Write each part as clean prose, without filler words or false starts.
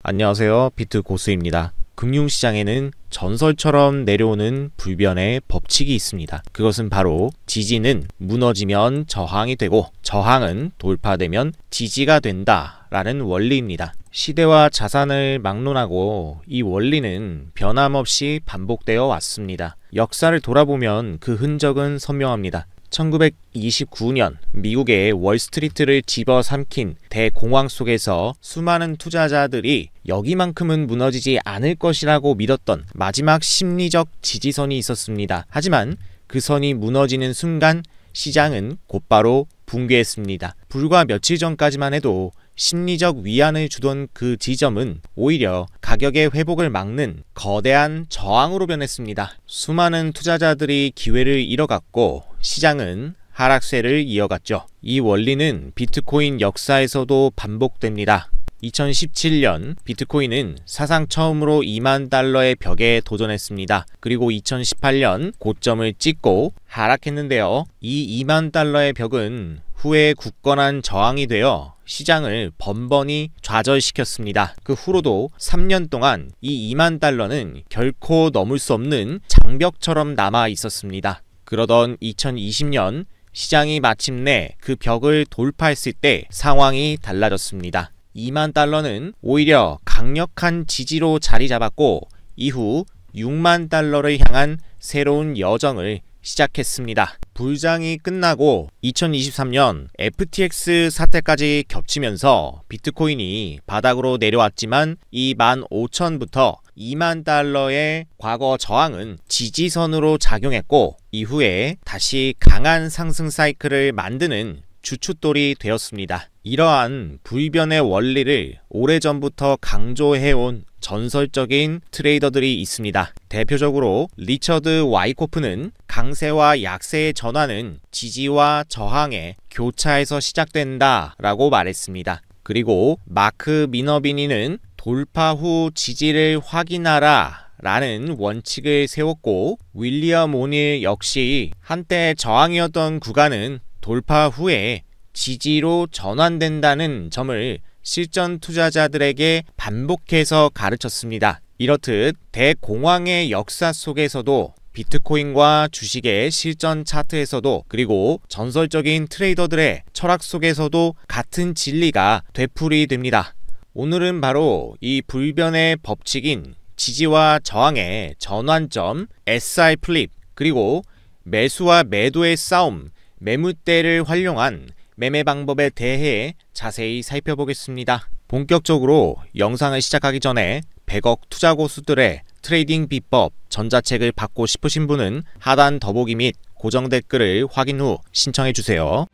안녕하세요. 비트고스입니다. 금융시장에는 전설처럼 내려오는 불변의 법칙이 있습니다. 그것은 바로 지지는 무너지면 저항이 되고 저항은 돌파되면 지지가 된다 라는 원리입니다. 시대와 자산을 막론하고 이 원리는 변함없이 반복되어 왔습니다. 역사를 돌아보면 그 흔적은 선명합니다. 1929년 미국의 월스트리트를 집어삼킨 대공황 속에서 수많은 투자자들이 여기만큼은 무너지지 않을 것이라고 믿었던 마지막 심리적 지지선이 있었습니다. 하지만 그 선이 무너지는 순간 시장은 곧바로 붕괴했습니다. 불과 며칠 전까지만 해도 심리적 위안을 주던 그 지점은 오히려 가격의 회복을 막는 거대한 저항으로 변했습니다. 수많은 투자자들이 기회를 잃어갔고 시장은 하락세를 이어갔죠. 이 원리는 비트코인 역사에서도 반복됩니다. 2017년 비트코인은 사상 처음으로 2만 달러의 벽에 도전했습니다. 그리고 2018년 고점을 찍고 하락했는데요. 이 2만 달러의 벽은 후에 굳건한 저항이 되어 시장을 번번이 좌절시켰습니다. 그 후로도 3년 동안 이 2만 달러는 결코 넘을 수 없는 장벽처럼 남아 있었습니다. 그러던 2020년 시장이 마침내 그 벽을 돌파했을 때 상황이 달라졌습니다. 2만 달러는 오히려 강력한 지지로 자리 잡았고 이후 6만 달러를 향한 새로운 여정을 시작했습니다. 불장이 끝나고 2023년 FTX 사태까지 겹치면서 비트코인이 바닥으로 내려왔지만 이 15,000부터 2만 달러의 과거 저항은 지지선으로 작용했고 이후에 다시 강한 상승 사이클을 만드는 주춧돌이 되었습니다. 이러한 불변의 원리를 오래전부터 강조해온 전설적인 트레이더들이 있습니다. 대표적으로 리처드 와이코프는 강세와 약세의 전환은 지지와 저항의 교차에서 시작된다 라고 말했습니다. 그리고 마크 미너비니는 돌파 후 지지를 확인하라 라는 원칙을 세웠고 윌리엄 오닐 역시 한때 저항이었던 구간은 돌파 후에 지지로 전환된다는 점을 실전 투자자들에게 반복해서 가르쳤습니다. 이렇듯 대공황의 역사 속에서도 비트코인과 주식의 실전 차트에서도 그리고 전설적인 트레이더들의 철학 속에서도 같은 진리가 되풀이됩니다. 오늘은 바로 이 불변의 법칙인 지지와 저항의 전환점 SI 플립 그리고 매수와 매도의 싸움 매물대를 활용한 매매 방법에 대해 자세히 살펴보겠습니다. 본격적으로 영상을 시작하기 전에 100억 투자 고수들의 트레이딩 비법 전자책을 받고 싶으신 분은 하단 더보기 및 고정 댓글을 확인 후 신청해 주세요.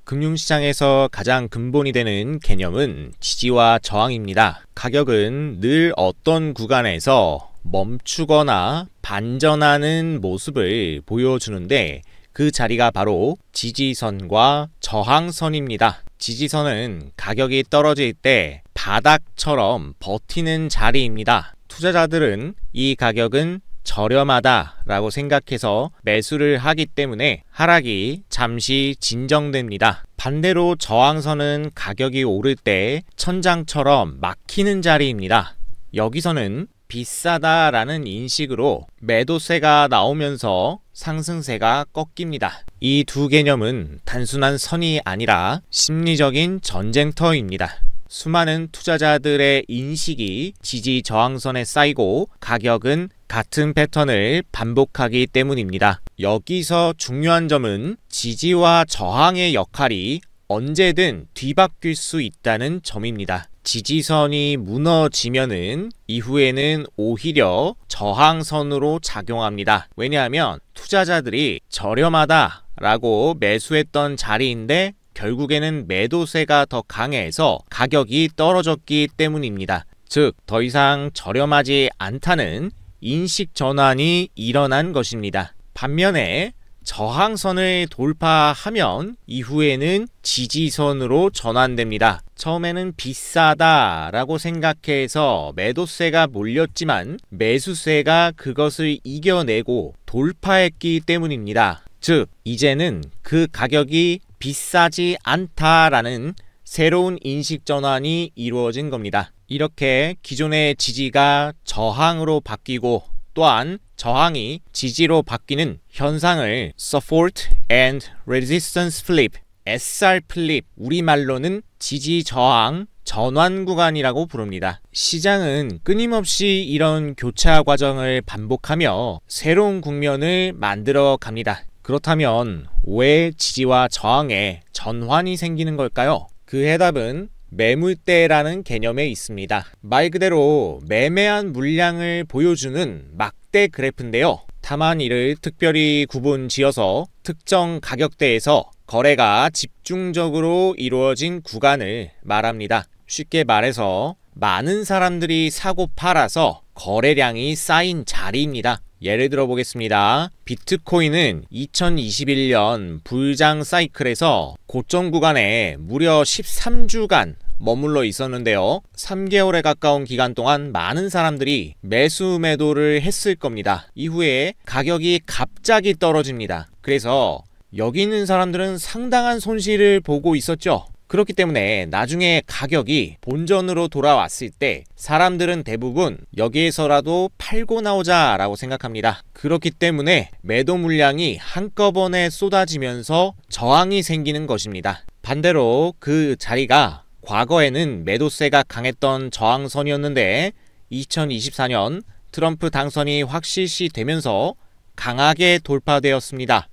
금융시장에서 가장 근본이 되는 개념은 지지와 저항입니다. 가격은 늘 어떤 구간에서 멈추거나 반전하는 모습을 보여주는데 그 자리가 바로 지지선과 저항선입니다. 지지선은 가격이 떨어질 때 바닥처럼 버티는 자리입니다. 투자자들은 이 가격은 저렴하다 라고 생각해서 매수를 하기 때문에 하락이 잠시 진정됩니다. 반대로 저항선은 가격이 오를 때 천장처럼 막히는 자리입니다. 여기서는 비싸다 라는 인식으로 매도세가 나오면서 상승세가 꺾입니다. 이 두 개념은 단순한 선이 아니라 심리적인 전쟁터입니다. 수많은 투자자들의 인식이 지지 저항선에 쌓이고 가격은 같은 패턴을 반복하기 때문입니다. 여기서 중요한 점은 지지와 저항의 역할이 언제든 뒤바뀔 수 있다는 점입니다. 지지선이 무너지면은 이후에는 오히려 저항선으로 작용합니다. 왜냐하면 투자자들이 저렴하다 라고 매수했던 자리인데 결국에는 매도세가 더 강해서 가격이 떨어졌기 때문입니다. 즉, 더 이상 저렴하지 않다는 인식 전환이 일어난 것입니다. 반면에 저항선을 돌파하면 이후에는 지지선으로 전환됩니다. 처음에는 비싸다 라고 생각해서 매도세가 몰렸지만 매수세가 그것을 이겨내고 돌파했기 때문입니다. 즉, 이제는 그 가격이 비싸지 않다라는 새로운 인식 전환이 이루어진 겁니다. 이렇게 기존의 지지가 저항으로 바뀌고 또한 저항이 지지로 바뀌는 현상을 Support and Resistance Flip, SR 플립, 우리말로는 지지 저항 전환 구간이라고 부릅니다. 시장은 끊임없이 이런 교차 과정을 반복하며 새로운 국면을 만들어 갑니다. 그렇다면 왜 지지와 저항에 전환이 생기는 걸까요? 그 해답은 매물대라는 개념에 있습니다. 말 그대로 매매한 물량을 보여주는 막대 그래프인데요. 다만 이를 특별히 구분 지어서 특정 가격대에서 거래가 집중적으로 이루어진 구간을 말합니다. 쉽게 말해서 많은 사람들이 사고 팔아서 거래량이 쌓인 자리입니다. 예를 들어 보겠습니다. 비트코인은 2021년 불장 사이클에서 고점 구간에 무려 13주간 머물러 있었는데요. 3개월에 가까운 기간 동안 많은 사람들이 매수 매도를 했을 겁니다. 이후에 가격이 갑자기 떨어집니다. 그래서 여기 있는 사람들은 상당한 손실을 보고 있었죠. 그렇기 때문에 나중에 가격이 본전으로 돌아왔을 때 사람들은 대부분 여기에서라도 팔고 나오자 라고 생각합니다. 그렇기 때문에 매도 물량이 한꺼번에 쏟아지면서 저항이 생기는 것입니다. 반대로 그 자리가 과거에는 매도세가 강했던 저항선이었는데 2024년 트럼프 당선이 확실시 되면서 강하게 돌파되었습니다.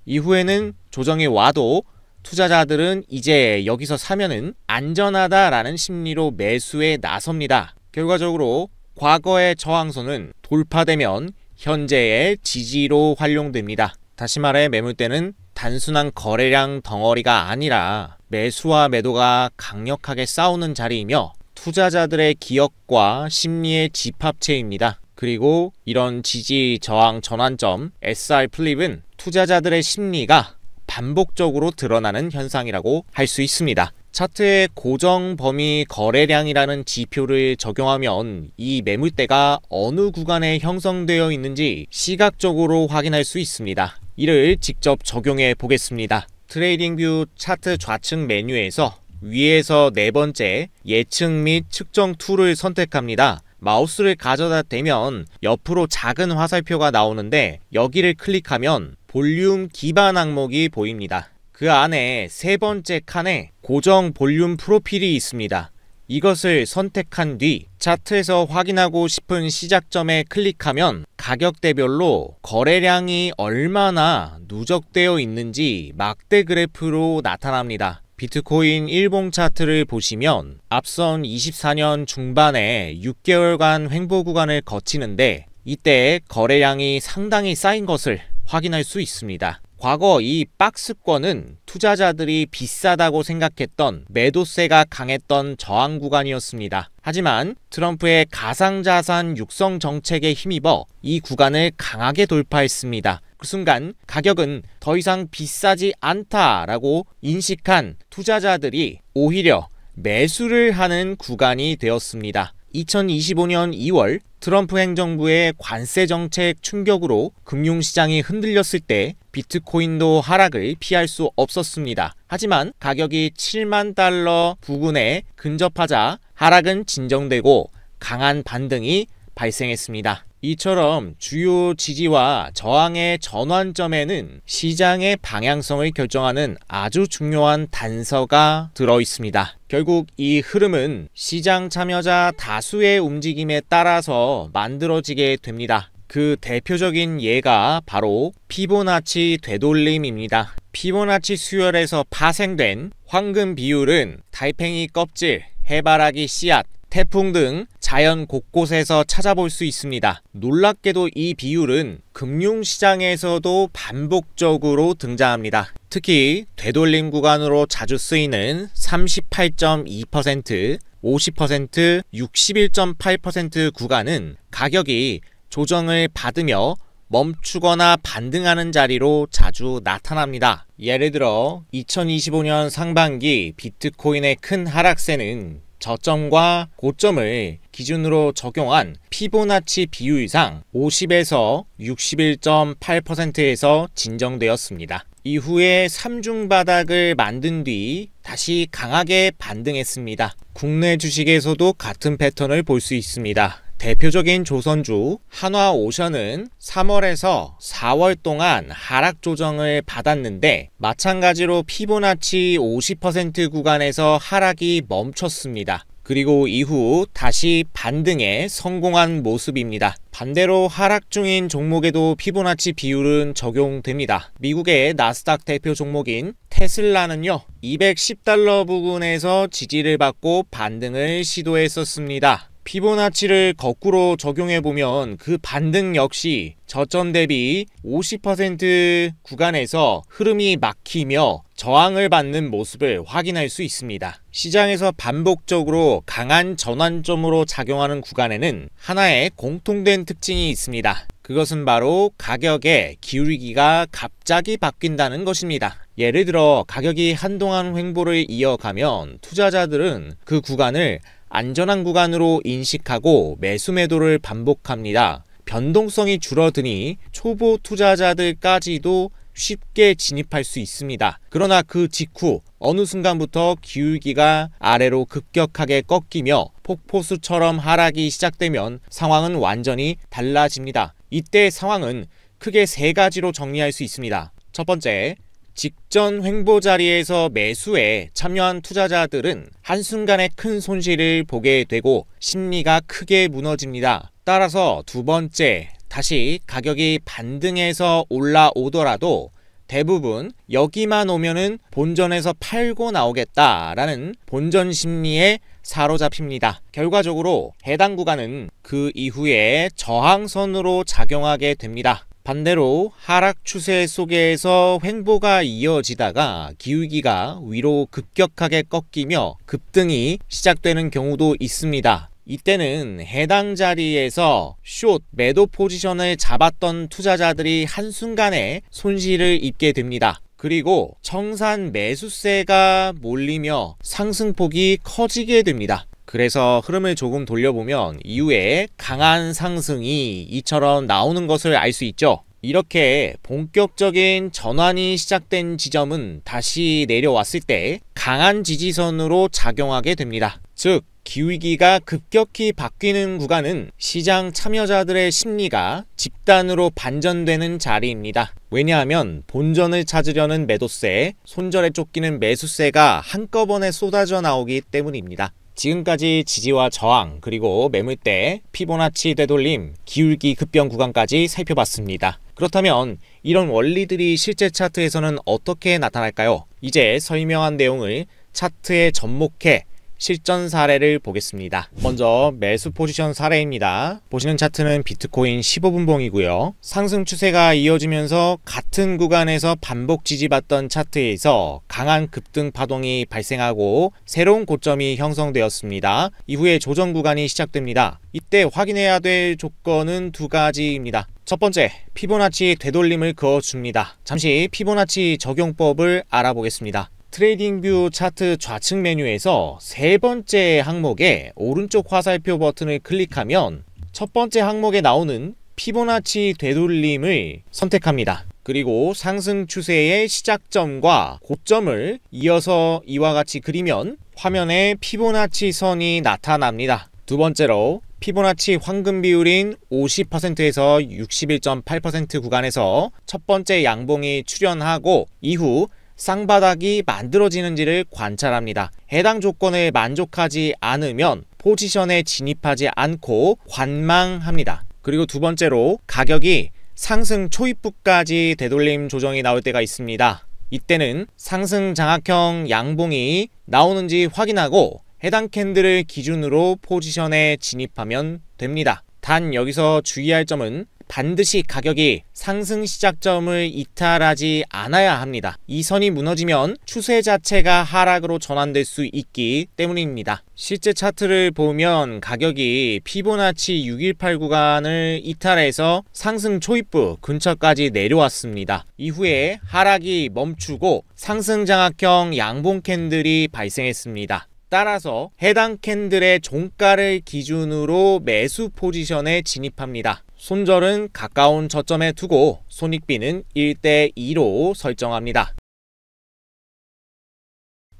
이후에는 조정이 와도 투자자들은 이제 여기서 사면은 안전하다라는 심리로 매수에 나섭니다. 결과적으로 과거의 저항선은 돌파되면 현재의 지지로 활용됩니다. 다시 말해 매물대는 단순한 거래량 덩어리가 아니라 매수와 매도가 강력하게 싸우는 자리이며 투자자들의 기억과 심리의 집합체입니다. 그리고 이런 지지 저항 전환점 SR 플립은 투자자들의 심리가 반복적으로 드러나는 현상이라고 할 수 있습니다. 차트에 고정 범위 거래량이라는 지표를 적용하면 이 매물대가 어느 구간에 형성되어 있는지 시각적으로 확인할 수 있습니다. 이를 직접 적용해 보겠습니다. 트레이딩뷰 차트 좌측 메뉴에서 위에서 네 번째 예측 및 측정 툴을 선택합니다. 마우스를 가져다 대면 옆으로 작은 화살표가 나오는데 여기를 클릭하면 볼륨 기반 항목이 보입니다. 그 안에 세 번째 칸에 고정 볼륨 프로필이 있습니다. 이것을 선택한 뒤 차트에서 확인하고 싶은 시작점에 클릭하면 가격대별로 거래량이 얼마나 누적되어 있는지 막대 그래프로 나타납니다. 비트코인 일봉 차트를 보시면 앞선 24년 중반에 6개월간 횡보 구간을 거치는데 이때 거래량이 상당히 쌓인 것을 확인할 수 있습니다. 과거 이 박스권은 투자자들이 비싸다고 생각했던 매도세가 강했던 저항 구간이었습니다. 하지만 트럼프의 가상자산 육성 정책에 힘입어 이 구간을 강하게 돌파했습니다. 그 순간 가격은 더 이상 비싸지 않다라고 인식한 투자자들이 오히려 매수를 하는 구간이 되었습니다. 2025년 2월 트럼프 행정부의 관세 정책 충격으로 금융시장이 흔들렸을 때 비트코인도 하락을 피할 수 없었습니다. 하지만 가격이 7만 달러 부근에 근접하자 하락은 진정되고 강한 반등이 발생했습니다. 이처럼 주요 지지와 저항의 전환점에는 시장의 방향성을 결정하는 아주 중요한 단서가 들어 있습니다. 결국 이 흐름은 시장 참여자 다수의 움직임에 따라서 만들어지게 됩니다. 그 대표적인 예가 바로 피보나치 되돌림입니다. 피보나치 수열에서 파생된 황금 비율은 달팽이 껍질, 해바라기 씨앗, 태풍 등 자연 곳곳에서 찾아볼 수 있습니다. 놀랍게도 이 비율은 금융시장에서도 반복적으로 등장합니다. 특히 되돌림 구간으로 자주 쓰이는 38.2%, 50%, 61.8% 구간은 가격이 조정을 받으며 멈추거나 반등하는 자리로 자주 나타납니다. 예를 들어 2025년 상반기 비트코인의 큰 하락세는 저점과 고점을 기준으로 적용한 피보나치 비율상 50에서 61.8%에서 진정되었습니다. 이후에 3중 바닥을 만든 뒤 다시 강하게 반등했습니다. 국내 주식에서도 같은 패턴을 볼 수 있습니다. 대표적인 조선주 한화오션은 3월에서 4월 동안 하락 조정을 받았는데 마찬가지로 피보나치 50% 구간에서 하락이 멈췄습니다. 그리고 이후 다시 반등에 성공한 모습입니다. 반대로 하락 중인 종목에도 피보나치 비율은 적용됩니다. 미국의 나스닥 대표 종목인 테슬라는요, 210달러 부근에서 지지를 받고 반등을 시도했었습니다. 피보나치를 거꾸로 적용해보면 그 반등 역시 저점 대비 50% 구간에서 흐름이 막히며 저항을 받는 모습을 확인할 수 있습니다. 시장에서 반복적으로 강한 전환점으로 작용하는 구간에는 하나의 공통된 특징이 있습니다. 그것은 바로 가격의 기울기가 갑자기 바뀐다는 것입니다. 예를 들어 가격이 한동안 횡보를 이어가면 투자자들은 그 구간을 안전한 구간으로 인식하고 매수 매도를 반복합니다. 변동성이 줄어드니 초보 투자자들까지도 쉽게 진입할 수 있습니다. 그러나 그 직후 어느 순간부터 기울기가 아래로 급격하게 꺾이며 폭포수처럼 하락이 시작되면 상황은 완전히 달라집니다. 이때 상황은 크게 세 가지로 정리할 수 있습니다. 첫 번째, 직전 횡보 자리에서 매수에 참여한 투자자들은 한순간에 큰 손실을 보게 되고 심리가 크게 무너집니다. 따라서 두 번째, 다시 가격이 반등해서 올라오더라도 대부분 여기만 오면은 본전에서 팔고 나오겠다라는 본전 심리에 사로잡힙니다. 결과적으로 해당 구간은 그 이후에 저항선으로 작용하게 됩니다. 반대로 하락 추세 속에서 횡보가 이어지다가 기울기가 위로 급격하게 꺾이며 급등이 시작되는 경우도 있습니다. 이때는 해당 자리에서 숏 매도 포지션을 잡았던 투자자들이 한순간에 손실을 입게 됩니다. 그리고 청산 매수세가 몰리며 상승폭이 커지게 됩니다. 그래서 흐름을 조금 돌려보면 이후에 강한 상승이 이처럼 나오는 것을 알 수 있죠. 이렇게 본격적인 전환이 시작된 지점은 다시 내려왔을 때 강한 지지선으로 작용하게 됩니다. 즉 기울기가 급격히 바뀌는 구간은 시장 참여자들의 심리가 집단으로 반전되는 자리입니다. 왜냐하면 본전을 찾으려는 매도세, 손절에 쫓기는 매수세가 한꺼번에 쏟아져 나오기 때문입니다. 지금까지 지지와 저항, 그리고 매물대, 피보나치 되돌림, 기울기 급변 구간까지 살펴봤습니다. 그렇다면 이런 원리들이 실제 차트에서는 어떻게 나타날까요? 이제 설명한 내용을 차트에 접목해 실전 사례를 보겠습니다. 먼저 매수 포지션 사례입니다. 보시는 차트는 비트코인 15분봉이고요. 상승 추세가 이어지면서 같은 구간에서 반복 지지받던 차트에서 강한 급등 파동이 발생하고 새로운 고점이 형성되었습니다. 이후에 조정 구간이 시작됩니다. 이때 확인해야 될 조건은 두 가지입니다. 첫 번째, 피보나치 되돌림을 그어줍니다. 잠시 피보나치 적용법을 알아보겠습니다. 트레이딩뷰 차트 좌측 메뉴에서 세 번째 항목에 오른쪽 화살표 버튼을 클릭하면 첫 번째 항목에 나오는 피보나치 되돌림을 선택합니다. 그리고 상승 추세의 시작점과 고점을 이어서 이와 같이 그리면 화면에 피보나치 선이 나타납니다. 두 번째로 피보나치 황금 비율인 50%에서 61.8% 구간에서 첫 번째 양봉이 출현하고 이후 쌍바닥이 만들어지는지를 관찰합니다. 해당 조건에 만족하지 않으면 포지션에 진입하지 않고 관망합니다. 그리고 두 번째로 가격이 상승 초입부까지 되돌림 조정이 나올 때가 있습니다. 이때는 상승 장악형 양봉이 나오는지 확인하고 해당 캔들을 기준으로 포지션에 진입하면 됩니다. 단 여기서 주의할 점은 반드시 가격이 상승 시작점을 이탈하지 않아야 합니다. 이 선이 무너지면 추세 자체가 하락으로 전환될 수 있기 때문입니다. 실제 차트를 보면 가격이 피보나치 618 구간을 이탈해서 상승 초입부 근처까지 내려왔습니다. 이후에 하락이 멈추고 상승 장악형 양봉 캔들이 발생했습니다. 따라서 해당 캔들의 종가를 기준으로 매수 포지션에 진입합니다. 손절은 가까운 저점에 두고 손익비는 1대2로 설정합니다.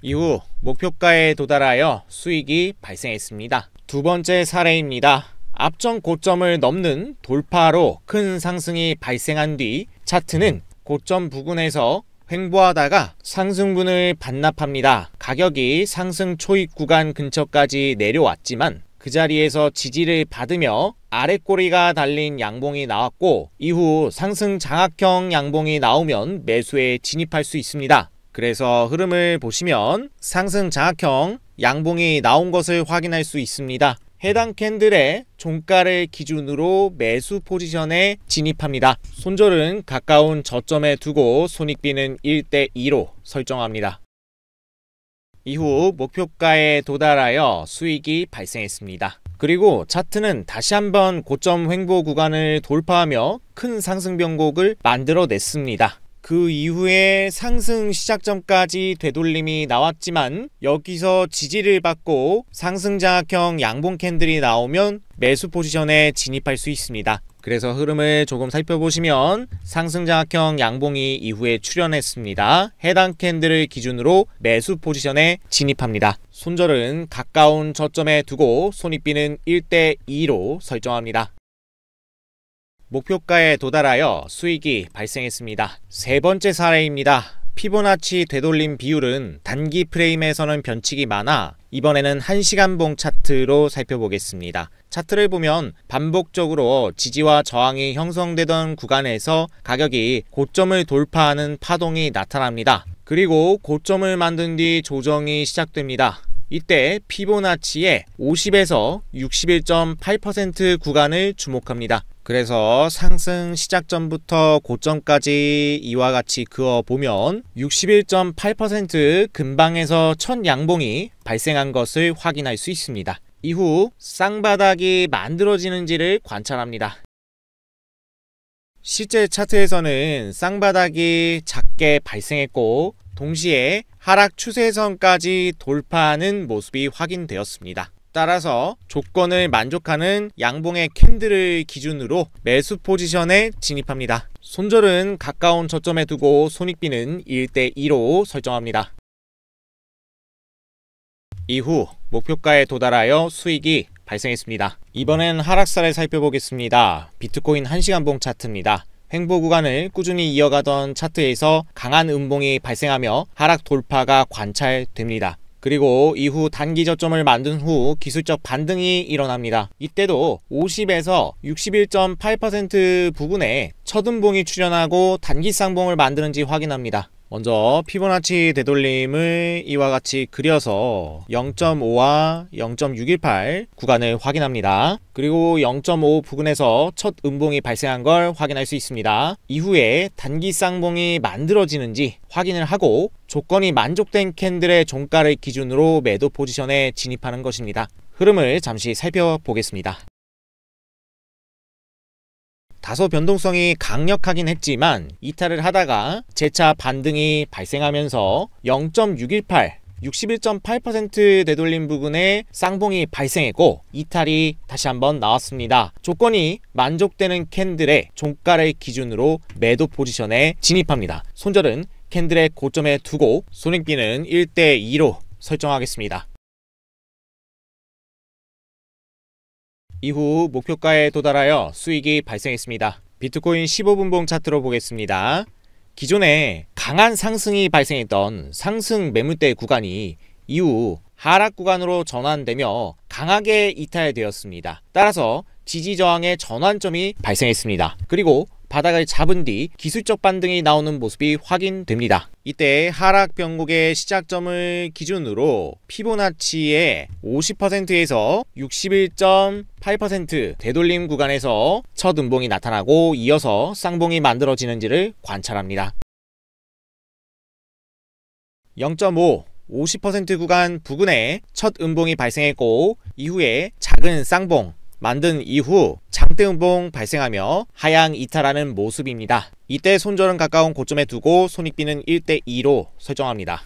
이후 목표가에 도달하여 수익이 발생했습니다. 두 번째 사례입니다. 앞전 고점을 넘는 돌파로 큰 상승이 발생한 뒤 차트는 고점 부근에서 횡보하다가 상승분을 반납합니다. 가격이 상승 초입 구간 근처까지 내려왔지만 그 자리에서 지지를 받으며 아랫꼬리가 달린 양봉이 나왔고, 이후 상승 장악형 양봉이 나오면 매수에 진입할 수 있습니다. 그래서 흐름을 보시면 상승 장악형 양봉이 나온 것을 확인할 수 있습니다. 해당 캔들의 종가를 기준으로 매수 포지션에 진입합니다. 손절은 가까운 저점에 두고 손익비는 1대2로 설정합니다. 이후 목표가에 도달하여 수익이 발생했습니다. 그리고 차트는 다시 한번 고점 횡보 구간을 돌파하며 큰 상승 변곡을 만들어냈습니다. 그 이후에 상승 시작점까지 되돌림이 나왔지만 여기서 지지를 받고 상승 장악형 양봉 캔들이 나오면 매수 포지션에 진입할 수 있습니다. 그래서 흐름을 조금 살펴보시면 상승 장악형 양봉이 이후에 출현했습니다. 해당 캔들을 기준으로 매수 포지션에 진입합니다. 손절은 가까운 저점에 두고 손익비는 1대2로 설정합니다. 목표가에 도달하여 수익이 발생했습니다. 세 번째 사례입니다. 피보나치 되돌림 비율은 단기 프레임에서는 변칙이 많아 이번에는 1시간봉 차트로 살펴보겠습니다. 차트를 보면 반복적으로 지지와 저항이 형성되던 구간에서 가격이 고점을 돌파하는 파동이 나타납니다. 그리고 고점을 만든 뒤 조정이 시작됩니다. 이때 피보나치의 50에서 61.8% 구간을 주목합니다. 그래서 상승 시작 전부터 고점까지 이와 같이 그어보면 61.8% 근방에서 첫 양봉이 발생한 것을 확인할 수 있습니다. 이후 쌍바닥이 만들어지는지를 관찰합니다. 실제 차트에서는 쌍바닥이 작게 발생했고 동시에 하락 추세선까지 돌파하는 모습이 확인되었습니다. 따라서 조건을 만족하는 양봉의 캔들을 기준으로 매수 포지션에 진입합니다. 손절은 가까운 저점에 두고 손익비는 1대2로 설정합니다. 이후 목표가에 도달하여 수익이 발생했습니다. 이번엔 하락세를 살펴보겠습니다. 비트코인 1시간봉 차트입니다. 횡보 구간을 꾸준히 이어가던 차트에서 강한 음봉이 발생하며 하락 돌파가 관찰됩니다. 그리고 이후 단기 저점을 만든 후 기술적 반등이 일어납니다. 이때도 50에서 61.8% 부근에 첫 음봉이 출현하고 단기 쌍봉을 만드는지 확인합니다. 먼저 피보나치 되돌림을 이와 같이 그려서 0.5와 0.618 구간을 확인합니다. 그리고 0.5 부근에서 첫 음봉이 발생한 걸 확인할 수 있습니다. 이후에 단기 쌍봉이 만들어지는지 확인을 하고 조건이 만족된 캔들의 종가를 기준으로 매도 포지션에 진입하는 것입니다. 흐름을 잠시 살펴보겠습니다. 다소 변동성이 강력하긴 했지만 이탈을 하다가 재차 반등이 발생하면서 0.618, 61.8% 되돌림 부근에 쌍봉이 발생했고 이탈이 다시 한번 나왔습니다. 조건이 만족되는 캔들의 종가를 기준으로 매도 포지션에 진입합니다. 손절은 캔들의 고점에 두고 손익비는 1대2로 설정하겠습니다. 이후 목표가에 도달하여 수익이 발생했습니다. 비트코인 15분봉 차트로 보겠습니다. 기존에 강한 상승이 발생했던 상승 매물대 구간이 이후 하락 구간으로 전환되며 강하게 이탈되었습니다. 따라서 지지저항의 전환점이 발생했습니다. 그리고 바닥을 잡은 뒤 기술적 반등이 나오는 모습이 확인됩니다. 이때 하락 변곡의 시작점을 기준으로 피보나치의 50%에서 61.8% 되돌림 구간에서 첫 음봉이 나타나고 이어서 쌍봉이 만들어지는지를 관찰합니다. 0.5 50% 구간 부근에 첫 음봉이 발생했고 이후에 작은 쌍봉 만든 이후 장대 음봉 발생하며 하향 이탈하는 모습입니다. 이때 손절은 가까운 고점에 두고 손익비는 1대2로 설정합니다.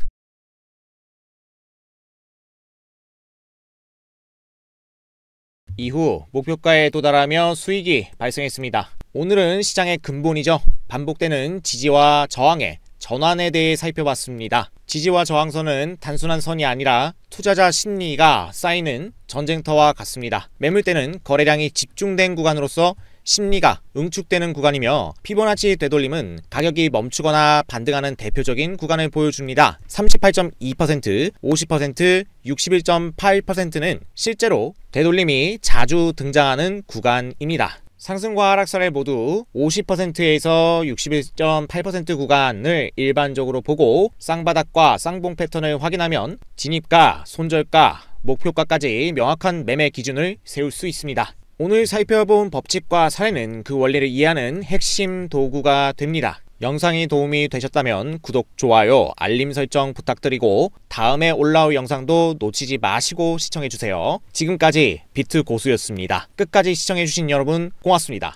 이후 목표가에 도달하며 수익이 발생했습니다. 오늘은 시장의 근본이죠. 반복되는 지지와 저항의 전환에 대해 살펴봤습니다. 지지와 저항선은 단순한 선이 아니라 투자자 심리가 쌓이는 전쟁터와 같습니다. 매물대는 거래량이 집중된 구간으로서 심리가 응축되는 구간이며 피보나치 되돌림은 가격이 멈추거나 반등하는 대표적인 구간을 보여줍니다. 38.2%, 50%, 61.8%는 실제로 되돌림이 자주 등장하는 구간입니다. 상승과 하락세를 모두 50%에서 61.8% 구간을 일반적으로 보고 쌍바닥과 쌍봉 패턴을 확인하면 진입가, 손절가, 목표가까지 명확한 매매 기준을 세울 수 있습니다. 오늘 살펴본 법칙과 사례는 그 원리를 이해하는 핵심 도구가 됩니다. 영상이 도움이 되셨다면 구독, 좋아요, 알림 설정 부탁드리고 다음에 올라올 영상도 놓치지 마시고 시청해주세요. 지금까지 비트 고수였습니다. 끝까지 시청해주신 여러분 고맙습니다.